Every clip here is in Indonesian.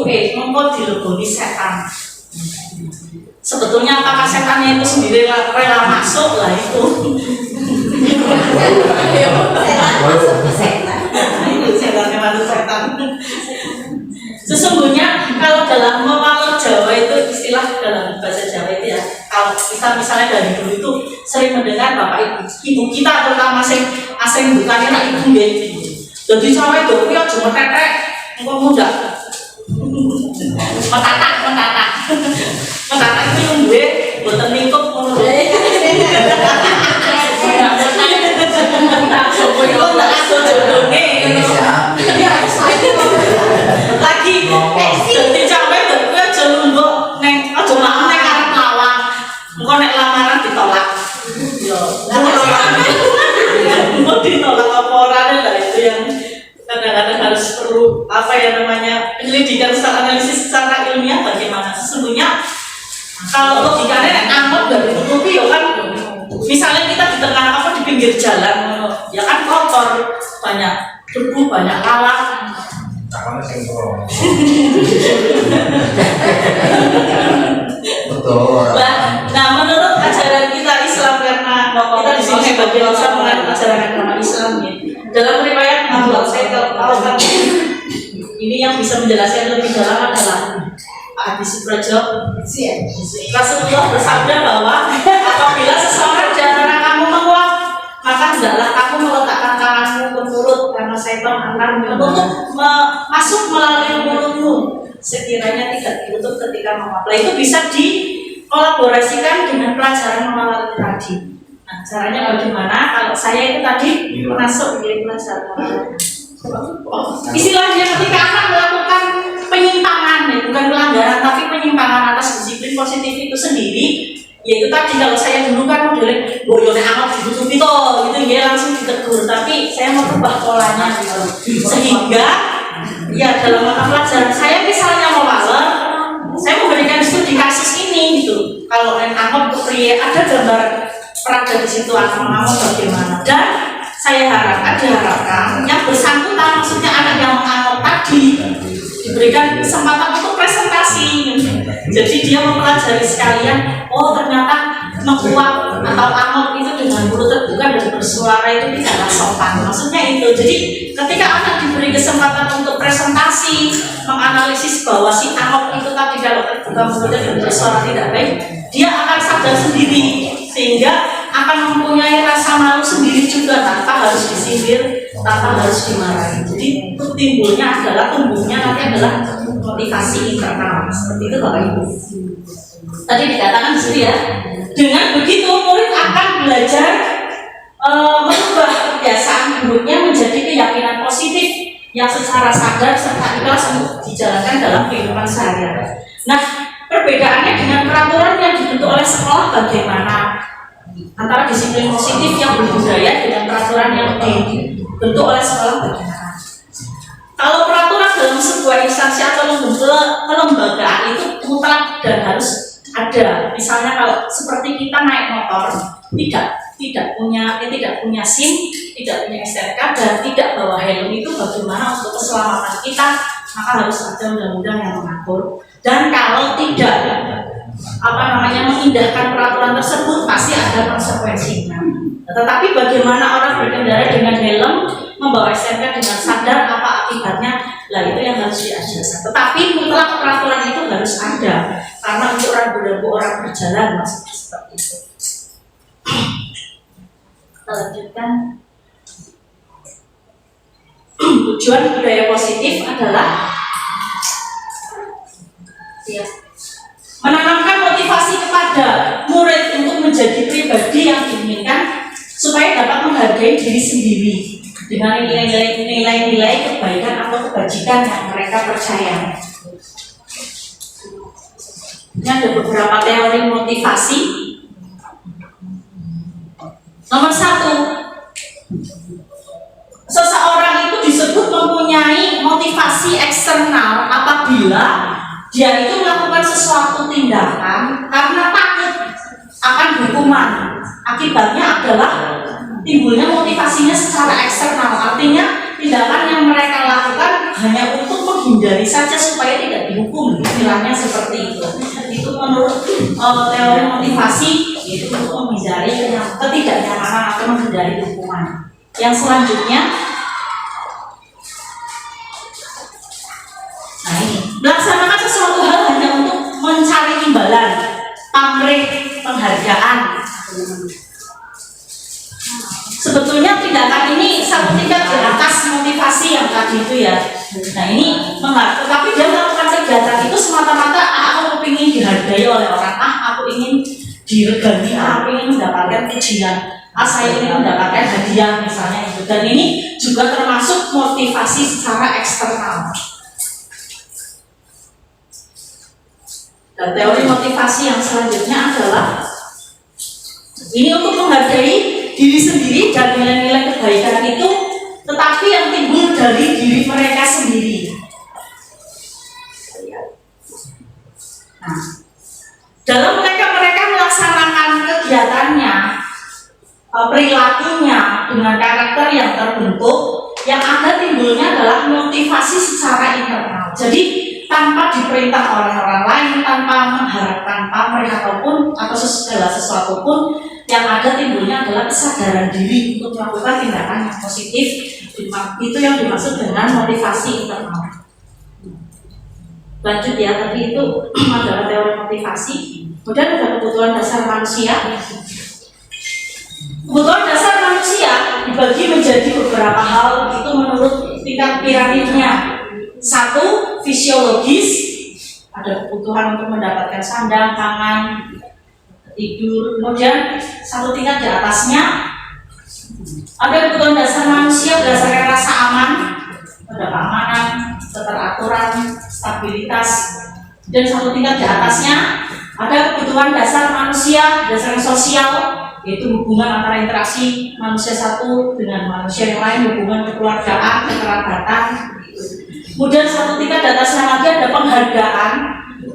mengko dileboni setan. Sebetulnya apakah setannya itu sendiri rela masuk lah itu. Setannya masuk setan. Sesungguhnya kalau dalam mewalor Jawa itu istilah dalam bahasa Jawa itu ya, kalau kita misalnya dari dulu itu sering mendengar bapak ibu kita terutama asing bukannya nak ibu gitu. Jadi cewek itu ya cuma tetek, engkau muda, metatak itu yang gue buatan lingkup mulu. Lagi jadi cewek itu gue jelumbo neng, cuma neng karena lawang, engkau nek lamaran ditolak. Mau ditolak apa orangnya lah itu yang kadang-kadang harus perlu apa ya namanya penyelidikan secara analisis secara ilmiah bagaimana sesungguhnya kalau logikanya angkot nggak ditutupi ya kan misalnya kita di tengah apa di pinggir jalan ya kan kotor banyak debu banyak lalat betul. Nah menurut ajaran kita Islam karena kita di sini sebagai orang mengenal ajaran agama Islam ya. Dalam riwayat Abu Said Al-Khudri ini yang bisa menjelaskan lebih dalam adalah hadis Subrajo. Rasulullah bersabda bahwa apabila seseorang di antara kamu menguap, maka hendaklah kamu meletakkan tanganmu ke mulut karena setan akan masuk melalui mulutmu sekiranya tidak ditutup ketika menguap. Itu bisa dikolaborasikan dengan pelajaran mengalir tadi. Nah, caranya bagaimana? Kalau saya itu tadi masuk di pelajaran mengalir. Istilahnya ketika anak melakukan penyimpangan, ya, bukan pelanggaran tapi penyimpangan atas disiplin positif itu sendiri, yaitu tadi kalau saya dulu kan modelnya boyone amat ditutupi toh, gitu ya langsung ditegur. Tapi saya mau ubah polanya gitu, sehingga ya dalam mata pelajaran saya misalnya mau maler, saya memberikan studi kasus ini gitu. Kalau angkot ke pria ada gambar peraga di situ anak bagaimana dan saya diharapkan yang bersangkutan maksudnya anak yang mengangkut tadi diberikan kesempatan untuk presentasi. Jadi dia mempelajari sekalian, oh ternyata menguap atau angkut itu dengan mulut terbuka dan bersuara itu tidaklah sopan. Maksudnya itu. Jadi ketika anak diberi kesempatan untuk presentasi, menganalisis bahwa si angkut itu tadi kalau terbuka mulutnya dan bersuara tidak baik, dia akan sadar sendiri sehingga akan mempunyai rasa malu sendiri juga tanpa harus disindir, tanpa harus dimarahi. Jadi timbulnya adalah tumbuhnya nanti adalah motivasi internal seperti itu Bapak Ibu. Tadi dikatakan di sini ya, dengan begitu murid akan belajar merubah kebiasaan buruknya menjadi keyakinan positif yang secara sadar serta ikhlas untuk dijalankan dalam kehidupan sehari-hari. Nah, perbedaannya dengan peraturan yang dibentuk oleh sekolah bagaimana? Antara disiplin positif yang berbudaya dengan peraturan yang dibentuk oleh sekolah bagaimana? Kalau peraturan dalam sebuah instansi atau kelembagaan itu mutlak dan harus ada. Misalnya kalau seperti kita naik motor, tidak punya SIM, tidak punya STNK dan tidak bawa helm, itu bagaimana untuk keselamatan kita? Maka harus ada undang-undang yang mengatur. Dan kalau tidak mengindahkan peraturan tersebut pasti ada konsekuensinya. Tetapi bagaimana orang berkendara dengan helm, membawa STNK dengan sadar apa akibatnya, lah itu yang harus diajarkan. Tetapi mutlak peraturan itu harus ada karena untuk rambu-rambu orang berjalan maksudnya seperti itu. Kita lanjutkan. Tujuan budaya positif adalah menanamkan motivasi kepada murid untuk menjadi pribadi yang diinginkan supaya dapat menghargai diri sendiri dengan nilai-nilai kebaikan atau kebajikan yang mereka percaya. Ini ada beberapa teori motivasi. Nomor 1, seseorang itu disebut mempunyai motivasi eksternal apabila dia itu melakukan sesuatu tindakan karena takut akan hukuman. Akibatnya adalah timbulnya motivasinya secara eksternal. Artinya tindakan yang mereka lakukan hanya untuk menghindari saja supaya tidak dihukum, istilahnya seperti itu. Itu menurut teori motivasi, yaitu untuk menghindari ketidaknyamanan atau menghindari hukuman. Yang selanjutnya, nah ini, melaksanakan sesuatu hal hanya untuk mencari imbalan, pamrih, penghargaan. Sebetulnya tindakan ini satu tingkat di atas motivasi yang tadi itu ya. Nah ini tetapi dia melakukan kegiatan itu semata-mata aku ingin dihargai oleh orang, aku ingin diregani, aku ingin mendapatkan pujian, saya ingin mendapatkan hadiah misalnya itu. Dan ini juga termasuk motivasi secara eksternal. Dan teori motivasi yang selanjutnya adalah ini untuk menghargai diri sendiri dan nilai-nilai kebaikan itu, tetapi yang timbul dari diri mereka sendiri. Nah, dalam mereka melaksanakan kegiatannya, perilakunya dengan karakter yang terbentuk, yang ada timbulnya adalah motivasi secara internal. Jadi tanpa diperintah oleh orang lain, tanpa mengharapkan pamrih atau segala sesuatu pun, yang ada timbulnya adalah kesadaran diri untuk melakukan tindakan yang positif. Itu yang dimaksud dengan motivasi internal. Lanjut ya, tadi itu adalah teori motivasi. Kemudian ada kebutuhan dasar manusia. Kebutuhan dasar manusia dibagi menjadi beberapa hal itu menurut tingkat piramidnya. Satu, fisiologis, ada kebutuhan untuk mendapatkan sandang, pangan, tidur. Kemudian satu tingkat di atasnya ada kebutuhan dasar manusia berdasarkan rasa aman, ada keamanan, keteraturan, stabilitas. Dan satu tingkat di atasnya ada kebutuhan dasar manusia berdasarkan sosial, yaitu hubungan antara interaksi manusia satu dengan manusia yang lain, hubungan kekeluargaan, kekerabatan. Kemudian satu tingkat di atasnya lagi ada penghargaan,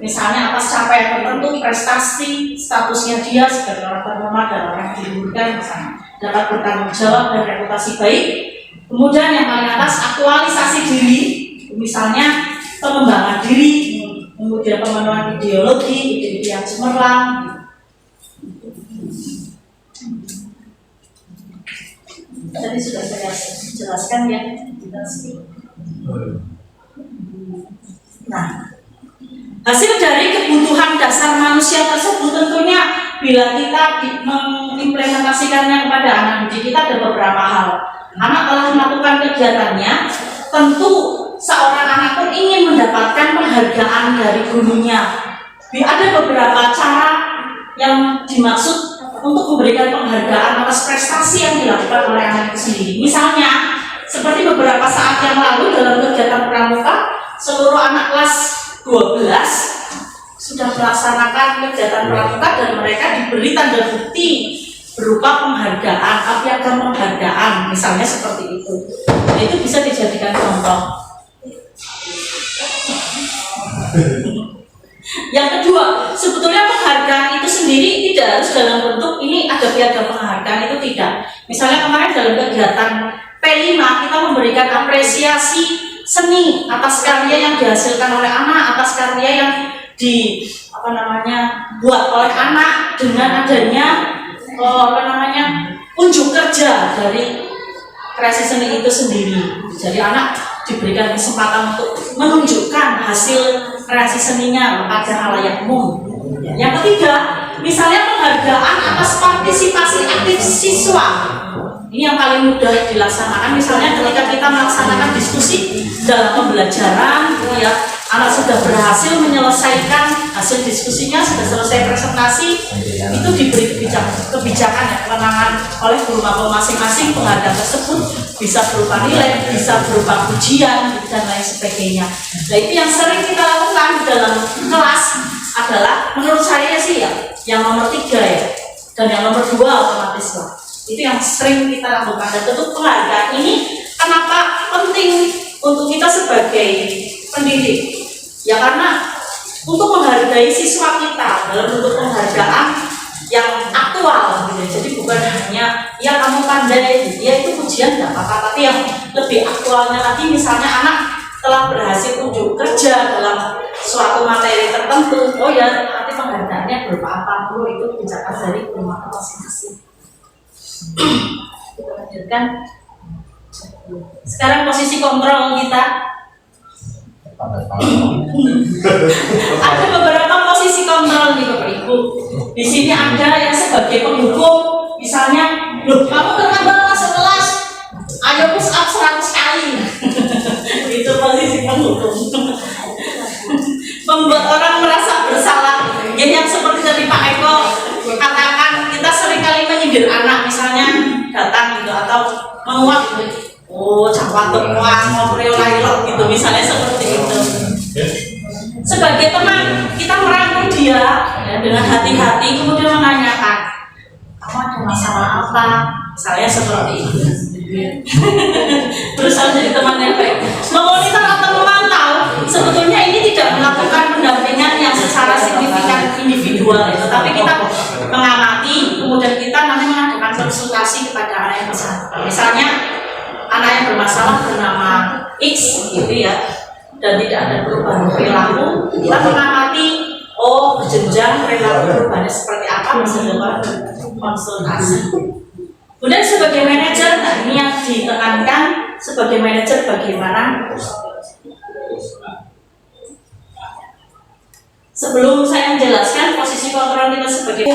misalnya atas capaian tertentu, prestasi, statusnya dia sebagai orang terhormat dan orang yang diluhurkan, misalnya dapat bertanggung jawab dan reputasi baik. Kemudian yang paling atas aktualisasi diri, misalnya pengembangan diri, kemudian pemenuhan ideologi, ide-ide yang cemerlang. Tadi sudah saya jelaskan ya. Nah, hasil dari kebutuhan dasar manusia tersebut tentunya bila kita mengimplementasikannya kepada anak didik kita ada beberapa hal. Anak telah melakukan kegiatannya, tentu seorang anak pun ingin mendapatkan penghargaan dari gurunya. Ada beberapa cara yang dimaksud untuk memberikan penghargaan atas prestasi yang dilakukan oleh anak itu sendiri. Misalnya, seperti beberapa saat yang lalu dalam kegiatan pramuka, seluruh anak kelas 12 sudah melaksanakan kegiatan pramuka dan mereka diberi tanda bukti berupa penghargaan, piagam penghargaan, misalnya seperti itu. Nah, itu bisa dijadikan contoh. Yang kedua, sebetulnya penghargaan itu sendiri tidak harus dalam bentuk ini ada piagam penghargaan, itu tidak. Misalnya kemarin dalam kegiatan P5 kita memberikan apresiasi seni atas karya yang dihasilkan oleh anak, atas karya yang buat oleh anak dengan adanya unjuk kerja dari kreasi seni itu sendiri. Jadi anak diberikan kesempatan untuk menunjukkan hasil kreasi seninya kepada halayak umum. Yang ketiga, misalnya penghargaan atas partisipasi aktif siswa. Ini yang paling mudah dilaksanakan, misalnya ketika kita melaksanakan diskusi dalam pembelajaran, ya, anak sudah berhasil menyelesaikan hasil diskusinya, sudah selesai presentasi, itu diberi kebijakan ya, kewenangan oleh guru mapel masing-masing. Penghargaan tersebut bisa berupa nilai, bisa berupa pujian, dan lain sebagainya. Nah, itu yang sering kita lakukan di dalam kelas adalah, menurut saya sih ya, yang nomor 3 ya, dan yang nomor 2 otomatis lah. Itu yang sering kita lakukan. Dan tentu penghargaan ini kenapa penting untuk kita sebagai pendidik? Ya karena untuk menghargai siswa kita dalam bentuk penghargaan yang aktual gitu. Jadi bukan hanya ya kamu pandai, ya itu pujian nggak apa-apa, tapi yang lebih aktualnya lagi misalnya anak telah berhasil unjuk kerja dalam suatu materi tertentu, oh ya nanti penghargaannya berupa apa dulu, itu kebijakan dari rumah masing-masing. Kita lanjutkan. Sekarang posisi kontrol kita. Ada beberapa posisi kontrol nih Bapak Ibu. Di sini ada yang sebagai penghukum, misalnya, loh kamu kenapa masuk kelas? Ayo push up 100 kali. Itu posisi penghukum. Membuat orang merasa bersalah. Ya, yang seperti tadi Pak Eko katakan, kita seringkali menyindir anak, misalnya datang gitu atau menguap gitu. Oh, campur temuan, ngobrol lailok gitu, misalnya seperti itu. Sebagai teman, kita merangkul dia ya, dengan hati-hati, kemudian menanyakan, kamu ada masalah apa? Misalnya seperti itu. Berusaha jadi teman yang baik. Memonitor atau memantau, sebetulnya ini tidak melakukan pendampingan yang secara signifikan individual, tetapi kita mengamati, kemudian kita nanti mengadakan konsultasi kepada anak yang bersangkutan. Misalnya, anak yang bermasalah bernama X gitu ya, dan tidak ada perubahan perilaku, kita mengamati, oh berjenjang perilaku perubahannya seperti apa, bisa dilakukan konsultasi. Kemudian sebagai manajer, nah ini yang ditekankan, sebagai manajer bagaimana. Sebelum saya menjelaskan posisi kontrol kita sebagai